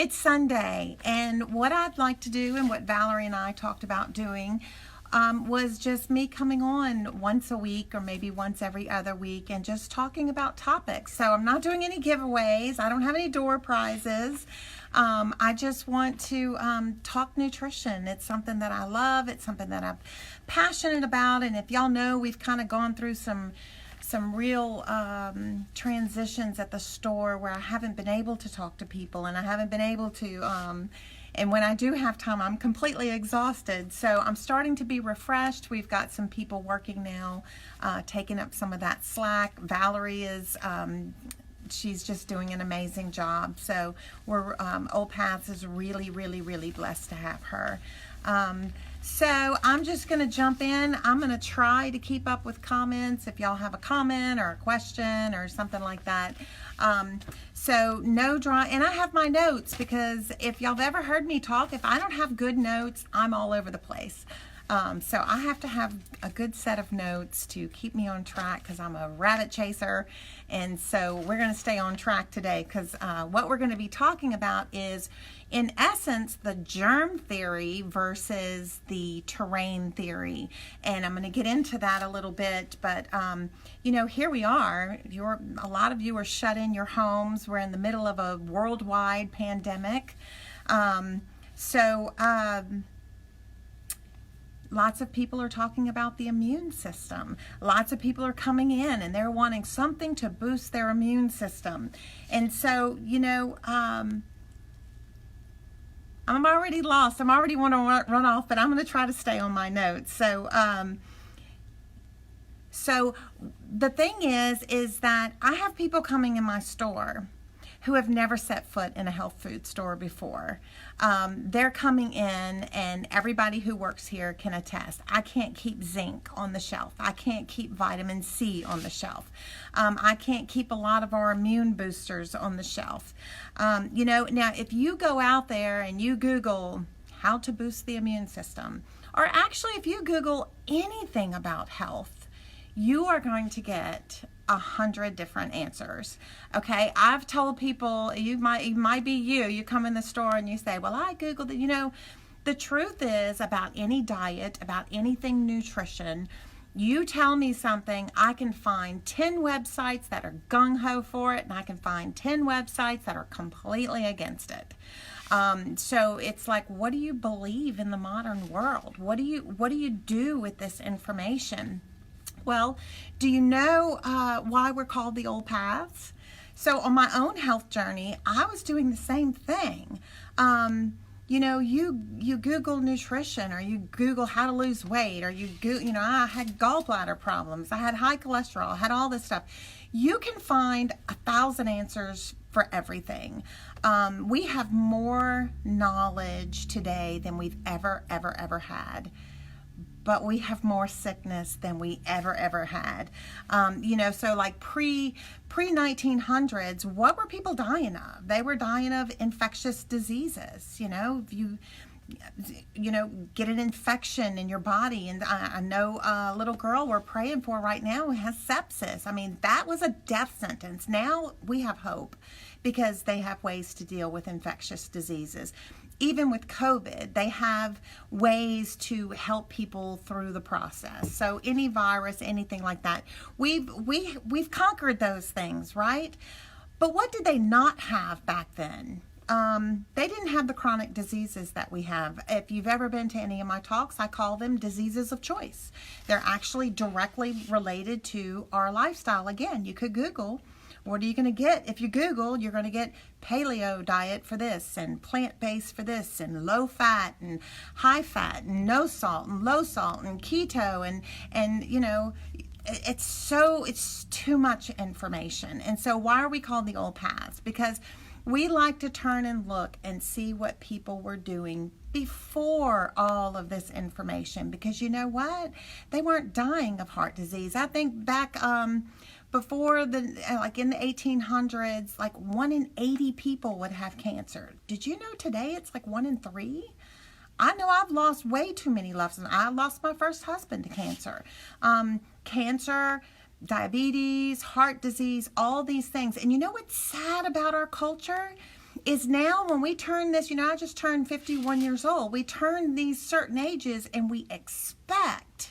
It's Sunday, and what I'd like to do, and what Valerie and I talked about doing, was just me coming on once a week or maybe once every other week and just talking about topics. So I'm not doing any giveaways. I don't have any door prizes. I just want to talk nutrition. It's something that I love. It's something that I'm passionate about. And if y'all know, we've kind of gone through some real transitions at the store where I haven't been able to talk to people, and I haven't been able to, and when I do have time, I'm completely exhausted. So I'm starting to be refreshed. We've got some people working now, taking up some of that slack. Valerie is, she's just doing an amazing job. So we're, Old Paths is really, really, really blessed to have her. So I'm just going to jump in. I'm going to try to keep up with comments if y'all have a comment or a question or something like that. So no draw, and I have my notes, because if y'all have ever heard me talk, if I don't have good notes, I'm all over the place. So I have to have a good set of notes to keep me on track, because I'm a rabbit chaser. And so we're going to stay on track today, because what we're going to be talking about is, in essence, the germ theory versus the terrain theory. And I'm going to get into that a little bit, but you know, here we are. A lot of you are shut in your homes. We're in the middle of a worldwide pandemic. Lots of people are talking about the immune system. Lots of people are coming in and they're wanting something to boost their immune system. And so, you know, I'm already lost. I'm already want to run off, but I'm going to try to stay on my notes. So the thing is that I have people coming in my store who have never set foot in a health food store before. They're coming in, and everybody who works here can attest. I can't keep zinc on the shelf. I can't keep vitamin C on the shelf. I can't keep a lot of our immune boosters on the shelf. You know, now if you go out there and you Google how to boost the immune system, or actually if you Google anything about health, you are going to get 100 different answers. Okay, I've told people, it might be you come in the store and you say, well, I Googled it. You know, the truth is, about any diet, about anything nutrition, you tell me something, I can find 10 websites that are gung-ho for it, and I can find 10 websites that are completely against it. So it's like, what do you believe in the modern world? What do you do with this information? Well, do you know why we're called the Old Paths? So on my own health journey, I was doing the same thing. You know, you Google nutrition, or you Google how to lose weight, or you know, I had gallbladder problems, I had high cholesterol, I had all this stuff. You can find 1,000 answers for everything. We have more knowledge today than we've ever had. But we have more sickness than we ever had. You know, so like pre-1900s, what were people dying of? They were dying of infectious diseases. You know, if you know, get an infection in your body. And I know a little girl we're praying for right now who has sepsis. I mean, that was a death sentence. Now we have hope, because they have ways to deal with infectious diseases. Even with COVID, they have ways to help people through the process. So any virus, anything like that, we've conquered those things, right? But what did they not have back then? They didn't have the chronic diseases that we have. If you've ever been to any of my talks, I call them diseases of choice. They're actually directly related to our lifestyle. Again, you could Google. What are you going to get? If you Google, you're going to get paleo diet for this, and plant-based for this, and low fat, and high fat, and no salt, and low salt, and keto, and you know, it's too much information. And so why are we called the Old Paths? Because we like to turn and look and see what people were doing before all of this information, because you know what? They weren't dying of heart disease. I think back before like in the 1800s, like 1 in 80 people would have cancer. Did you know today it's like 1 in 3? I know I've lost way too many loved ones. I lost my first husband to cancer. Cancer, diabetes, heart disease, all these things. And you know what's sad about our culture is now when we turn this, I just turned 51 years old. We turn these certain ages and we expect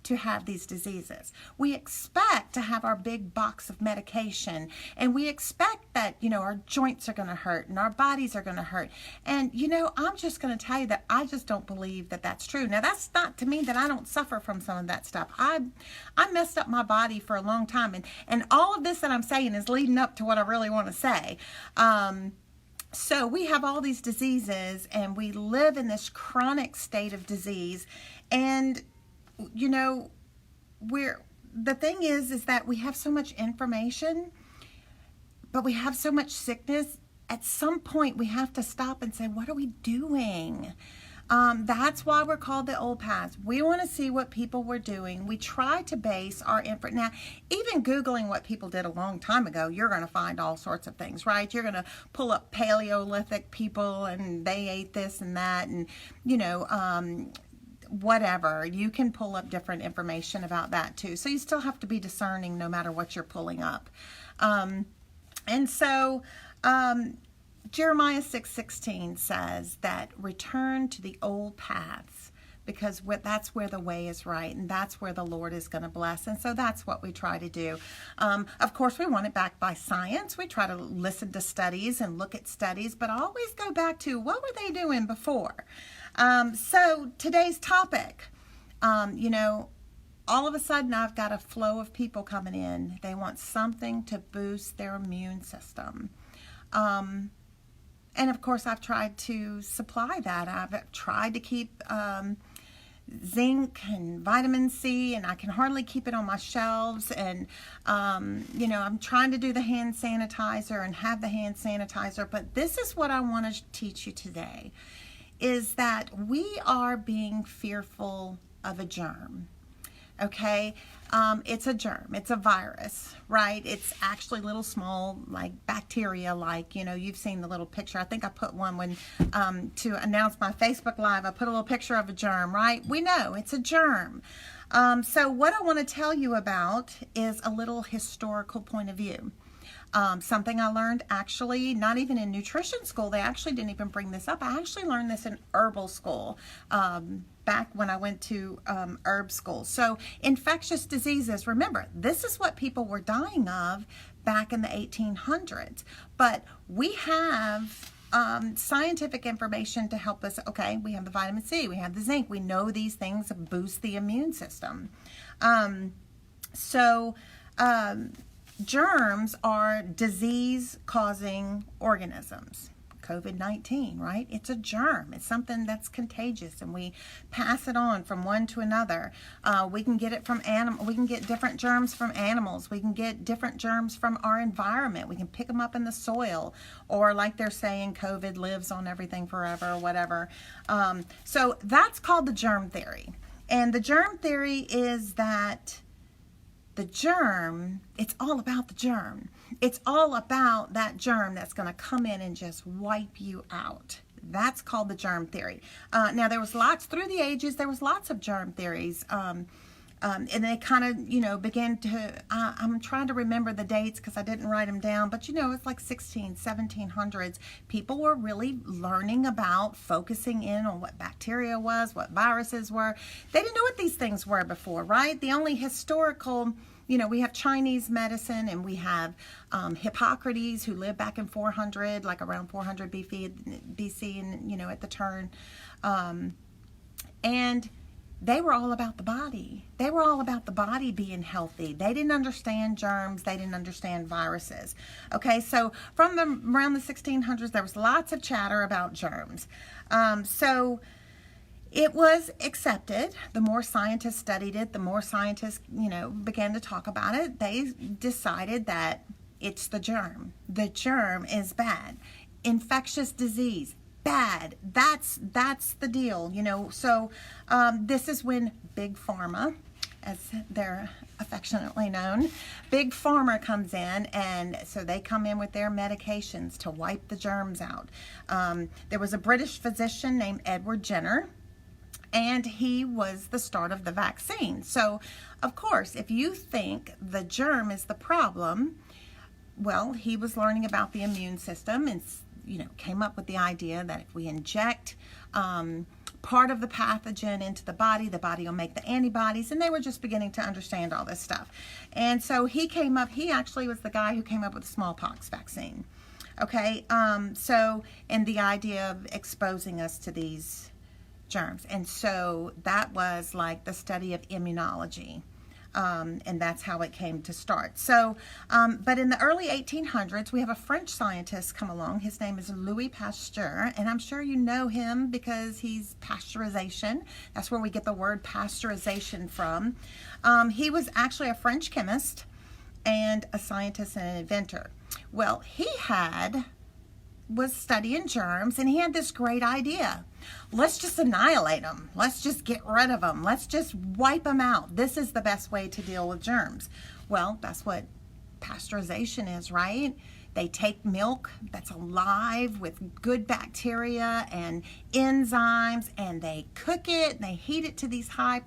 to have these diseases. We expect to have our big box of medication, and we expect that, our joints are going to hurt and our bodies are going to hurt. And, I'm just going to tell you that I just don't believe that that's true. Now, that's not to mean that I don't suffer from some of that stuff. I messed up my body for a long time, and all of this that I'm saying is leading up to what I really want to say. So we have all these diseases, and we live in this chronic state of disease, and the thing is that we have so much information, but we have so much sickness. At some point, we have to stop and say, what are we doing? That's why we're called the old paths. We want to see what people were doing. We try to base our info. Now, even Googling what people did a long time ago, you're going to find all sorts of things, right? You're going to pull up Paleolithic people, and they ate this and that, and, whatever. You can pull up different information about that too. So you still have to be discerning no matter what you're pulling up. And so Jeremiah 6:16 says that return to the old paths, because that's where the way is right, and that's where the Lord is going to bless. And so that's what we try to do. Of course, we want it backed by science. We try to listen to studies and look at studies, but always go back to what were they doing before. So today's topic, all of a sudden I've got a flow of people coming in. They want something to boost their immune system. And of course I've tried to supply that. I've tried to keep zinc and vitamin C, and I can hardly keep it on my shelves. And, I'm trying to do the hand sanitizer and have the hand sanitizer. But this is what I want to teach you today, is that we are being fearful of a germ. Okay, it's a germ, it's a virus, right? It's actually little small, like bacteria, like, you've seen the little picture. I think I put one when, to announce my Facebook Live, I put a little picture of a germ, right? We know it's a germ. So what I want to tell you about is a little historical point of view. Something I learned actually, not even in nutrition school. They actually didn't even bring this up. I actually learned this in herbal school back when I went to herb school. So infectious diseases, remember, this is what people were dying of back in the 1800s. But we have scientific information to help us. Okay, we have the vitamin C, we have the zinc. We know these things boost the immune system. Germs are disease-causing organisms. COVID-19, right? It's a germ. It's something that's contagious, and we pass it on from one to another. We can get it from we can get different germs from animals. We can get different germs from our environment. We can pick them up in the soil, or like they're saying, COVID lives on everything forever, or whatever. So that's called the germ theory. And the germ theory is that the germ, it's all about the germ. It's all about that germ that's going to come in and just wipe you out. That's called the germ theory. Now, there was through the ages, there was lots of germ theories. And they kind of, began to, I'm trying to remember the dates because I didn't write them down, but, it's like 1700s. People were really learning about focusing in on what bacteria was, what viruses were. They didn't know what these things were before, right? The only historical, we have Chinese medicine, and we have Hippocrates, who lived back in 400, like around 400 BC, and, at the turn. And they were all about the body. They were all about the body being healthy. They didn't understand germs. They didn't understand viruses. Okay, so from around the 1600s, there was lots of chatter about germs. So it was accepted. The more scientists studied it, the more scientists, began to talk about it. They decided that it's the germ. The germ is bad. Infectious disease, bad. That's the deal, So this is when Big Pharma, as they're affectionately known, Big Pharma comes in, and so they come in with their medications to wipe the germs out. There was a British physician named Edward Jenner, and he was the start of the vaccine. So, of course, if you think the germ is the problem, well, he was learning about the immune system, and came up with the idea that if we inject part of the pathogen into the body will make the antibodies, and they were just beginning to understand all this stuff. And so he actually was the guy who came up with the smallpox vaccine. Okay, and the idea of exposing us to these germs. And so that was like the study of immunology. And that's how it came to start. So, but in the early 1800s, we have a French scientist come along. His name is Louis Pasteur, and I'm sure you know him because he's pasteurization. That's where we get the word pasteurization from. He was actually a French chemist and a scientist and an inventor. Well, he was studying germs, and he had this great idea. Let's just annihilate them. Let's just get rid of them. Let's just wipe them out. This is the best way to deal with germs. Well, that's what pasteurization is, right? They take milk that's alive with good bacteria and enzymes, and they cook it, and they heat it to these high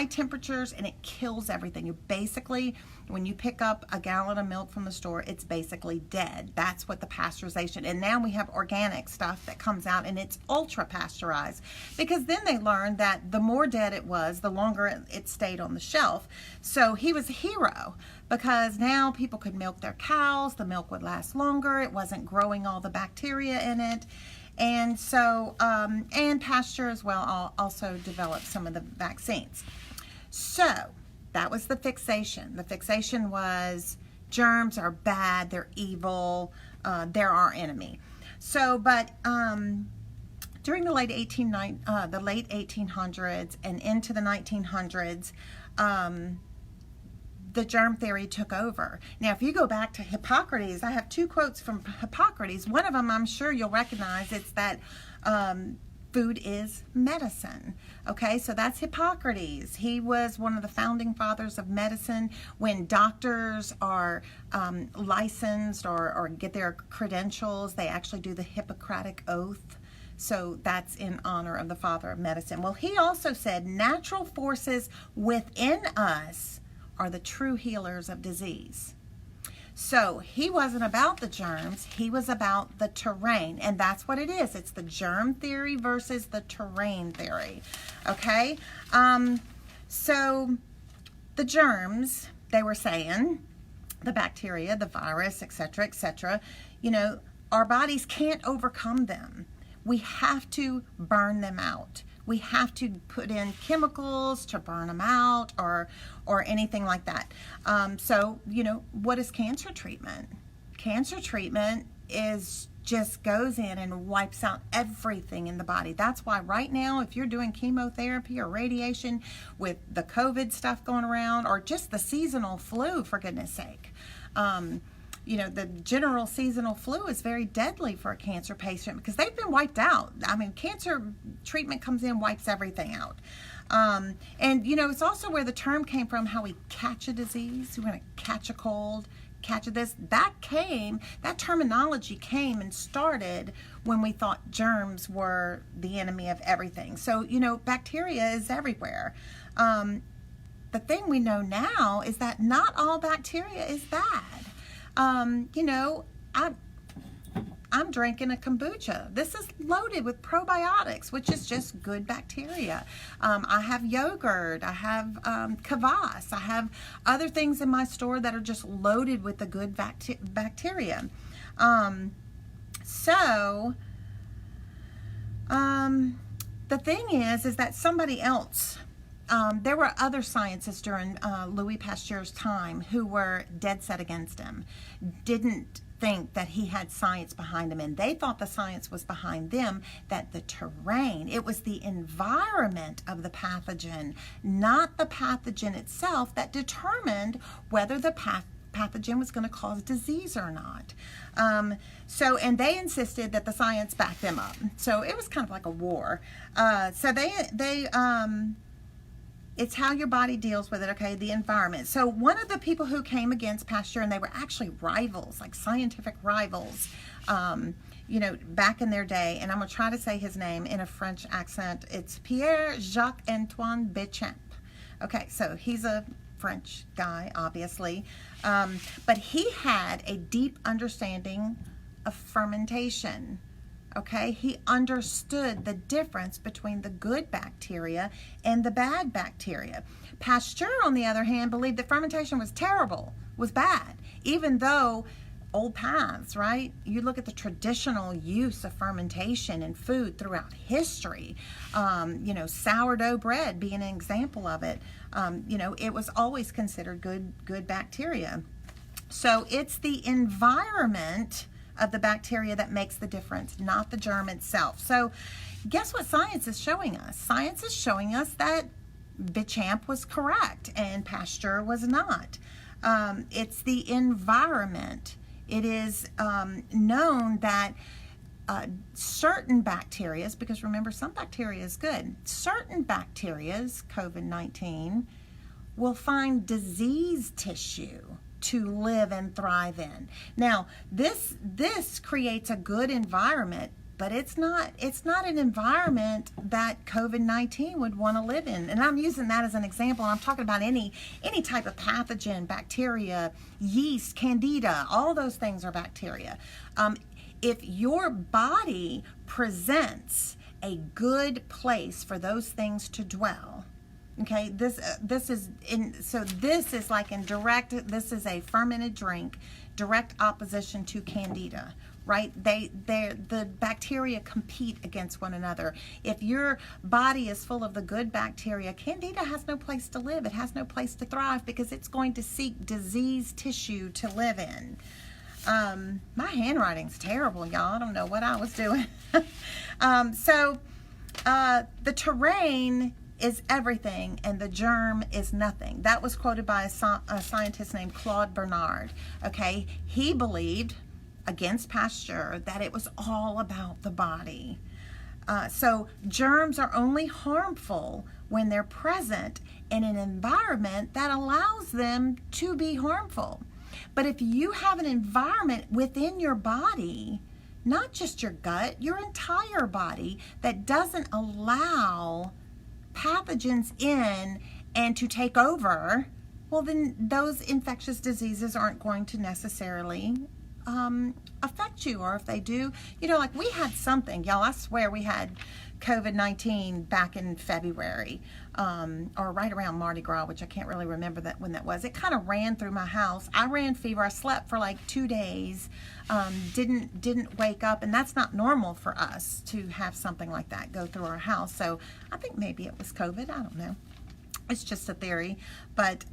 temperatures, and it kills everything. You basically, when you pick up a gallon of milk from the store, it's basically dead. That's what the pasteurization. And now we have organic stuff that comes out, and it's ultra pasteurized, because then they learned that the more dead it was, the longer it stayed on the shelf. So he was a hero, because now people could milk their cows. The milk would last longer. It wasn't growing all the bacteria in it. And so, and Pasteur as well also developed some of the vaccines. So that was the fixation. The fixation was germs are bad, they're evil, they're our enemy. So, but during the late 1800s and into the 1900s, the germ theory took over. Now, if you go back to Hippocrates, I have two quotes from Hippocrates. One of them I'm sure you'll recognize. It's that food is medicine. Okay, so that's Hippocrates. He was one of the founding fathers of medicine. When doctors are licensed or get their credentials, they actually do the Hippocratic Oath. So that's in honor of the father of medicine. Well, he also said natural forces within us are the true healers of disease. So he wasn't about the germs, he was about the terrain, and that's what it is. It's the germ theory versus the terrain theory. Okay, so the germs, they were saying, the bacteria, the virus, etc., our bodies can't overcome them. We have to burn them out. We have to put in chemicals to burn them out or anything like that. So, what is cancer treatment? Cancer treatment just goes in and wipes out everything in the body. That's why right now, if you're doing chemotherapy or radiation with the COVID stuff going around, or just the seasonal flu, for goodness sake, the general seasonal flu is very deadly for a cancer patient because they've been wiped out. I mean, cancer treatment comes in, wipes everything out. And, it's also where the term came from, how we catch a disease. We're going to catch a cold, catch this. That terminology came and started when we thought germs were the enemy of everything. So, bacteria is everywhere. The thing we know now is that not all bacteria is bad. I'm drinking a kombucha. This is loaded with probiotics, which is just good bacteria. I have yogurt. I have kvass. I have other things in my store that are just loaded with the good bacteria. The thing is that somebody else, there were other scientists during Louis Pasteur's time who were dead set against him, didn't think that he had science behind him, and they thought the science was behind them, that the terrain, it was the environment of the pathogen, not the pathogen itself, that determined whether the pathogen was going to cause disease or not. And they insisted that the science backed them up. So it was kind of like a war. It's how your body deals with it, okay, the environment. So one of the people who came against Pasteur, and they were actually rivals, like scientific rivals, back in their day, and I'm going to try to say his name in a French accent. It's Pierre-Jacques-Antoine Béchamp. Okay, so he's a French guy, obviously, but he had a deep understanding of fermentation. Okay, he understood the difference between the good bacteria and the bad bacteria. Pasteur, on the other hand, believed that fermentation was terrible, was bad, even though old paths, right? You look at the traditional use of fermentation in food throughout history, sourdough bread being an example of it. It was always considered good bacteria. So it's the environment of the bacteria that makes the difference, not the germ itself. So guess what science is showing us? Science is showing us that Béchamp was correct and Pasteur was not. It's the environment. It is known that certain bacteria, because remember, some bacteria is good, certain bacteria, COVID-19, will find disease tissue to live and thrive in. Now, this creates a good environment, but it's not an environment that COVID-19 would want to live in. And I'm using that as an example. I'm talking about any type of pathogen, bacteria, yeast, candida, all those things are bacteria. If your body presents a good place for those things to dwell, okay, this is like in direct, this is a fermented drink, direct opposition to candida, right? The bacteria compete against one another. If your body is full of the good bacteria, candida has no place to live. It has no place to thrive because it's going to seek disease tissue to live in. My handwriting's terrible, y'all. I don't know what I was doing. The terrain is everything and the germ is nothing. That was quoted by a scientist named Claude Bernard. Okay, he believed, against Pasteur, that it was all about the body. So germs are only harmful when they're present in an environment that allows them to be harmful. But if you have an environment within your body, not just your gut, your entire body, that doesn't allow pathogens in and to take over, well, then those infectious diseases aren't going to necessarily affect you. Or if they do, like we had something, y'all, I swear we had COVID-19 back in February, or right around Mardi Gras, which I can't really remember when that was. It kind of ran through my house. I ran fever. I slept for like 2 days, didn't wake up, and that's not normal for us to have something like that go through our house. So I think maybe it was COVID. I don't know. It's just a theory, but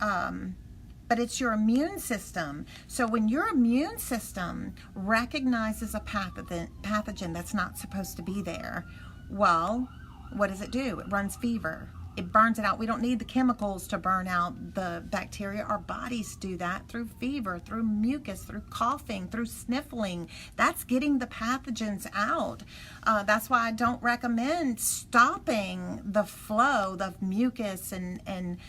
it's your immune system. So when your immune system recognizes a pathogen that's not supposed to be there, well, what does it do? It runs fever. It burns it out. We don't need the chemicals to burn out the bacteria. Our bodies do that through fever, through mucus, through coughing, through sniffling. That's getting the pathogens out. That's why I don't recommend stopping the flow of mucus and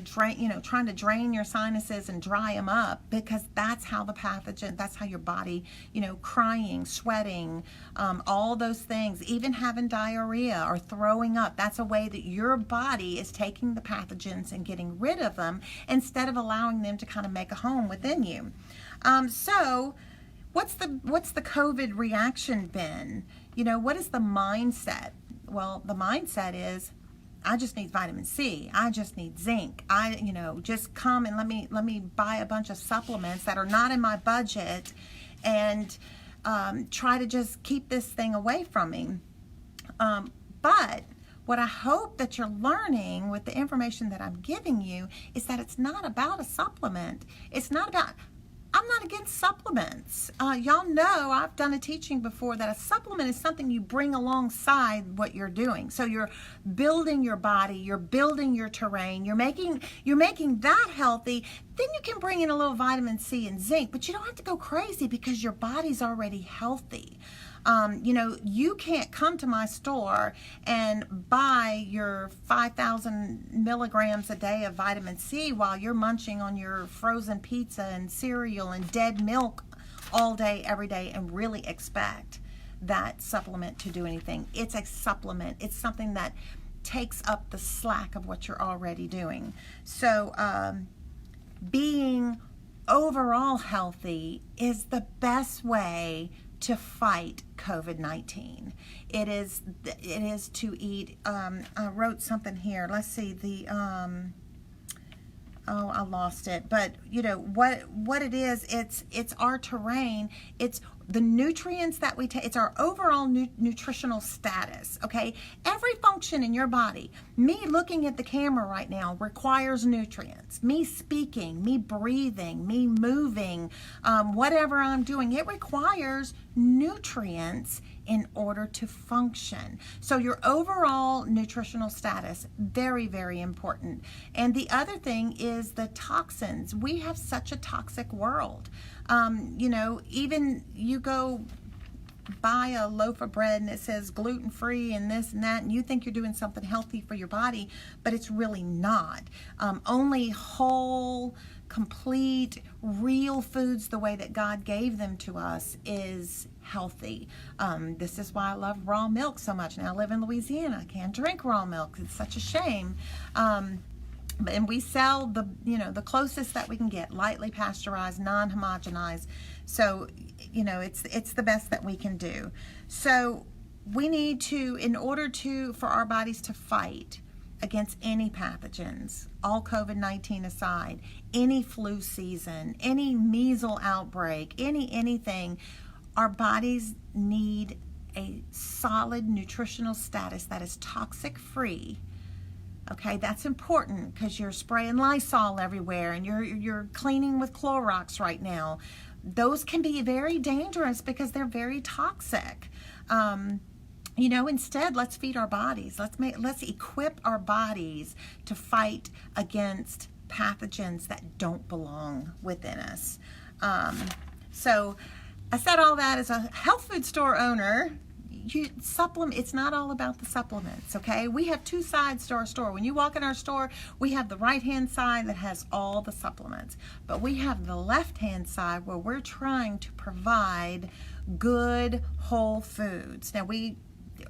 drain, trying to drain your sinuses and dry them up, because that's how the pathogen, that's how your body, crying, sweating, all those things, even having diarrhea or throwing up, that's a way that your body is taking the pathogens and getting rid of them instead of allowing them to kind of make a home within you. So what's the COVID reaction been? What is the mindset? Well, the mindset is, I just need vitamin C. I just need zinc. Just come and let me buy a bunch of supplements that are not in my budget and try to just keep this thing away from me. But what I hope that you're learning with the information that I'm giving you is that it's not about a supplement. It's not about, I'm not against supplements. Y'all know I've done a teaching before that a supplement is something you bring alongside what you're doing. So you're building your body, you're building your terrain, you're making that healthy. Then you can bring in a little vitamin C and zinc, but you don't have to go crazy because your body's already healthy. You can't come to my store and buy your 5,000 milligrams a day of vitamin C while you're munching on your frozen pizza and cereal and dead milk all day, every day, and really expect that supplement to do anything. It's a supplement. It's something that takes up the slack of what you're already doing. So being overall healthy is the best way to fight COVID-19. It is to eat. I wrote something here. Let's see oh, I lost it. But you know what it is. It's our terrain. It's the nutrients that we take. It's our overall nutritional status. Okay, every function in your body. Me looking at the camera right now requires nutrients. Me speaking, me breathing, me moving, whatever I'm doing, it requires nutrients in order to function. So your overall nutritional status, very, very important. And the other thing is the toxins. We have such a toxic world. You know, even you go buy a loaf of bread and it says gluten-free and this and that, and you think you're doing something healthy for your body, but it's really not. Only whole, complete, real foods the way that God gave them to us is healthy. This is why I love raw milk so much. Now I live in Louisiana. I can't drink raw milk. It's such a shame. And we sell the closest that we can get, lightly pasteurized, non-homogenized. So, you know, it's the best that we can do. So we need to, in order for our bodies to fight against any pathogens, all COVID-19 aside, any flu season, any measles outbreak, anything, our bodies need a solid nutritional status that is toxic free. Okay, that's important because you're spraying Lysol everywhere and you're cleaning with Clorox right now. Those can be very dangerous because they're very toxic. You know, instead, let's feed our bodies. Let's equip our bodies to fight against pathogens that don't belong within us. So I said all that as a health food store owner. It's not all about the supplements, okay? We have two sides to our store. When you walk in our store, we have the right-hand side that has all the supplements, but we have the left-hand side where we're trying to provide good whole foods. Now, we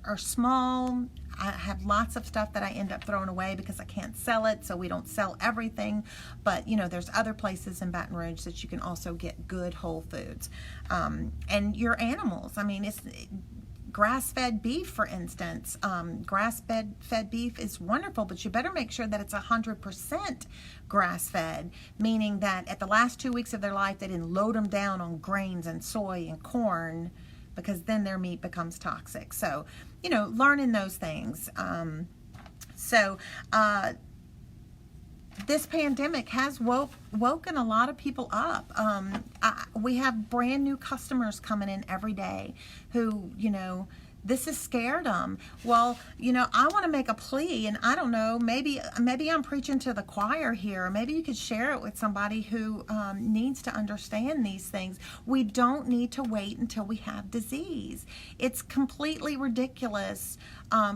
are small. I have lots of stuff that I end up throwing away because I can't sell it, so we don't sell everything. But, you know, there's other places in Baton Rouge that you can also get good whole foods. And your animals, I mean, it's grass-fed beef, for instance. Grass-fed beef is wonderful, but you better make sure that it's 100% grass-fed, meaning that at the last 2 weeks of their life, they didn't load them down on grains and soy and corn, because then their meat becomes toxic. So, you know, learning those things. This pandemic has woken a lot of people up. We have brand new customers coming in every day who, you know, this has scared them. Well, you know, I want to make a plea, and I don't know, maybe I'm preaching to the choir here, or maybe you could share it with somebody who needs to understand these things. We don't need to wait until we have disease. It's completely ridiculous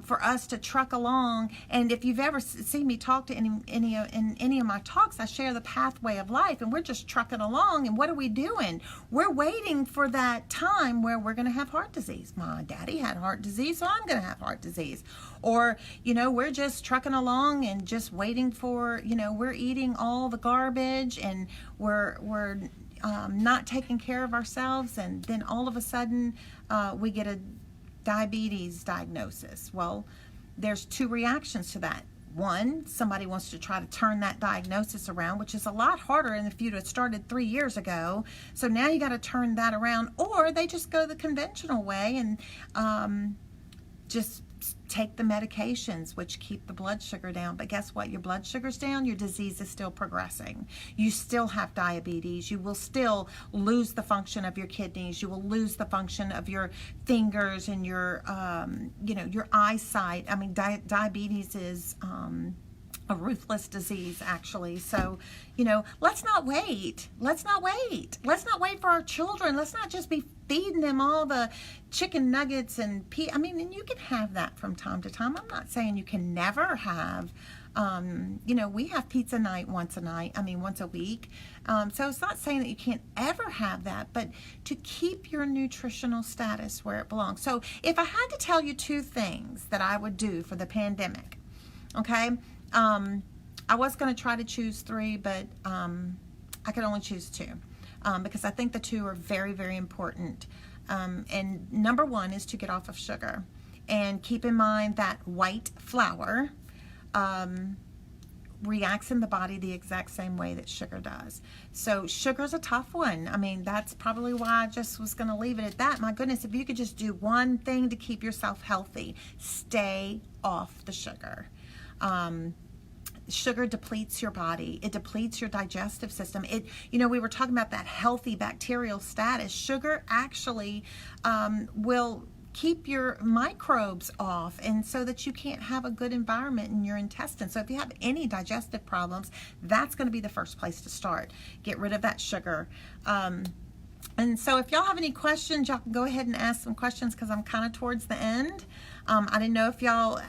for us to truck along. And if you've ever seen me talk to in any of my talks, I share the pathway of life, and we're just trucking along. And what are we doing? We're waiting for that time where we're going to have heart disease. My daddy had heart disease, so I'm going to have heart disease. Or, you know, we're just trucking along and just waiting for, you know, we're eating all the garbage, and we're not taking care of ourselves, and then all of a sudden we get a diabetes diagnosis. Well, there's two reactions to that. One, somebody wants to try to turn that diagnosis around, which is a lot harder than if you'd have started 3 years ago. So now you got to turn that around, or they just go the conventional way and just take the medications, which keep the blood sugar down. But guess what? Your blood sugar's down, your disease is still progressing. You still have diabetes. You will still lose the function of your kidneys. You will lose the function of your fingers and your, you know, your eyesight. I mean, diabetes is a ruthless disease, actually. So, you know, let's not wait. Let's not wait. Let's not wait for our children. Let's not just be feeding them all the chicken nuggets and I mean, and you can have that from time to time. I'm not saying you can never have, you know, we have pizza night once a week. So it's not saying that you can't ever have that, but to keep your nutritional status where it belongs. So if I had to tell you two things that I would do for the pandemic, okay, I was going to try to choose three, but I could only choose two. Because I think the two are very, very important. And number one is to get off of sugar. And keep in mind that white flour reacts in the body the exact same way that sugar does. So sugar's a tough one. I mean, that's probably why I just was going to leave it at that. My goodness, if you could just do one thing to keep yourself healthy, stay off the sugar. Sugar depletes your body. It depletes your digestive system. We were talking about that healthy bacterial status. Sugar actually will keep your microbes off, and so that you can't have a good environment in your intestines. So if you have any digestive problems, that's going to be the first place to start. Get rid of that sugar. And so if y'all have any questions, y'all can go ahead and ask some questions, because I'm kind of towards the end. I didn't know if y'all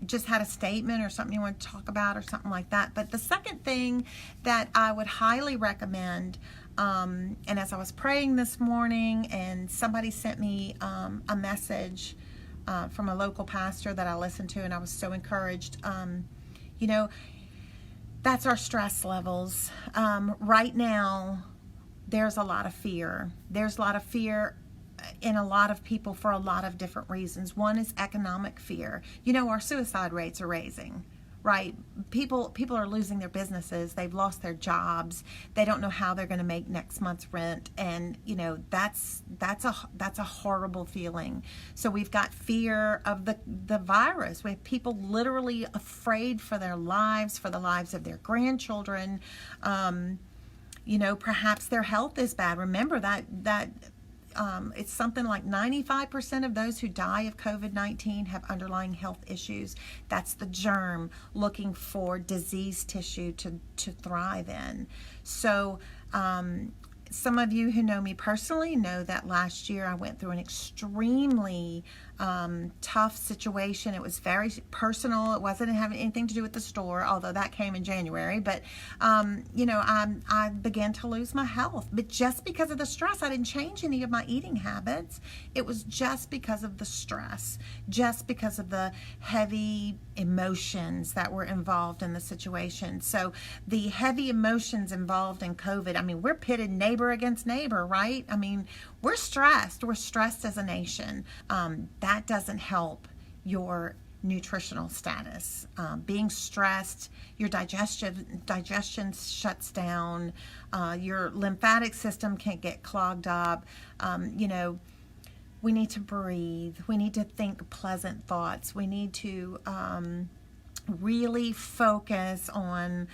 just had a statement or something you want to talk about or something like that. But the second thing that I would highly recommend, and as I was praying this morning, and somebody sent me a message from a local pastor that I listened to, and I was so encouraged. That's our stress levels. Right now, there's a lot of fear. There's a lot of fear in a lot of people for a lot of different reasons. One is economic fear. Our suicide rates are raising, right? People are losing their businesses. They've lost their jobs. They don't know how they're going to make next month's rent, and that's a horrible feeling. So we've got fear of the virus. We have people literally afraid for their lives, for the lives of their grandchildren. Perhaps their health is bad. Remember that it's something like 95% of those who die of COVID-19 have underlying health issues. That's the germ looking for disease tissue to thrive in. So some of you who know me personally know that last year I went through an extremely tough situation. It was very personal. It wasn't having anything to do with the store, although that came in January. But, I began to lose my health. But just because of the stress, I didn't change any of my eating habits. It was just because of the stress, just because of the heavy emotions that were involved in the situation. So the heavy emotions involved in COVID, we're pitted neighbor against neighbor, right? We're stressed. We're stressed as a nation. That doesn't help your nutritional status. Being stressed, your digestion shuts down. Your lymphatic system can't get clogged up. We need to breathe. We need to think pleasant thoughts. We need to really focus on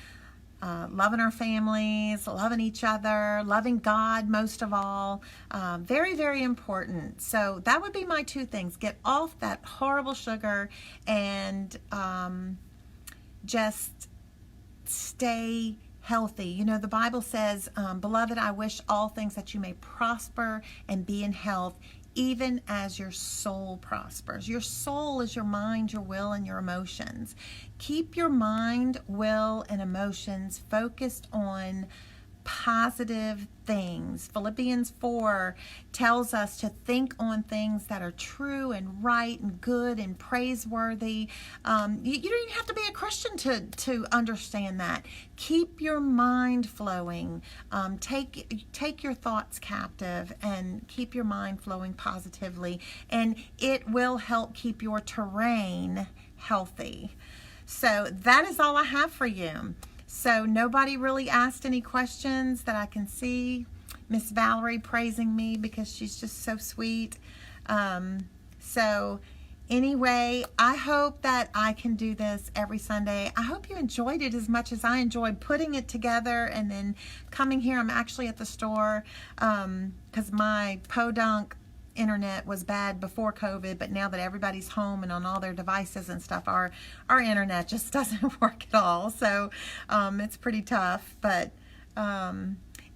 loving our families, loving each other, loving God most of all. Very, very important. So that would be my two things. Get off that horrible sugar and just stay healthy. The Bible says, beloved, I wish all things that you may prosper and be in health, even as your soul prospers. Your soul is your mind, your will, and your emotions. Keep your mind, will, and emotions focused on positive things. Philippians 4 tells us to think on things that are true and right and good and praiseworthy. You don't even have to be a Christian to understand that. Keep your mind flowing. Take your thoughts captive and keep your mind flowing positively, and it will help keep your terrain healthy. So that is all I have for you. So nobody really asked any questions that I can see. Miss Valerie praising me because she's just so sweet. So anyway, I hope that I can do this every Sunday. I hope you enjoyed it as much as I enjoyed putting it together and then coming here. I'm actually at the store because my podunk internet was bad before COVID, but now that everybody's home and on all their devices and stuff, our internet just doesn't work at all. So it's pretty tough. But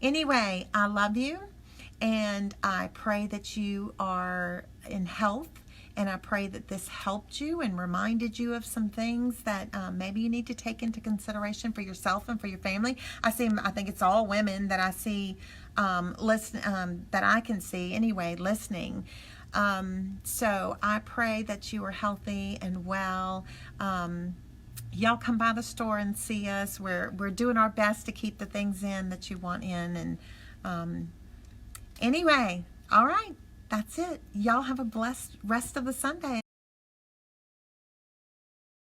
anyway, I love you, and I pray that you are in health, and I pray that this helped you and reminded you of some things that maybe you need to take into consideration for yourself and for your family. I think it's all women that I see that I can see anyway, listening. So I pray that you are healthy and well. Y'all come by the store and see us. We're doing our best to keep the things in that you want in. And anyway, all right. That's it. Y'all have a blessed rest of the Sunday.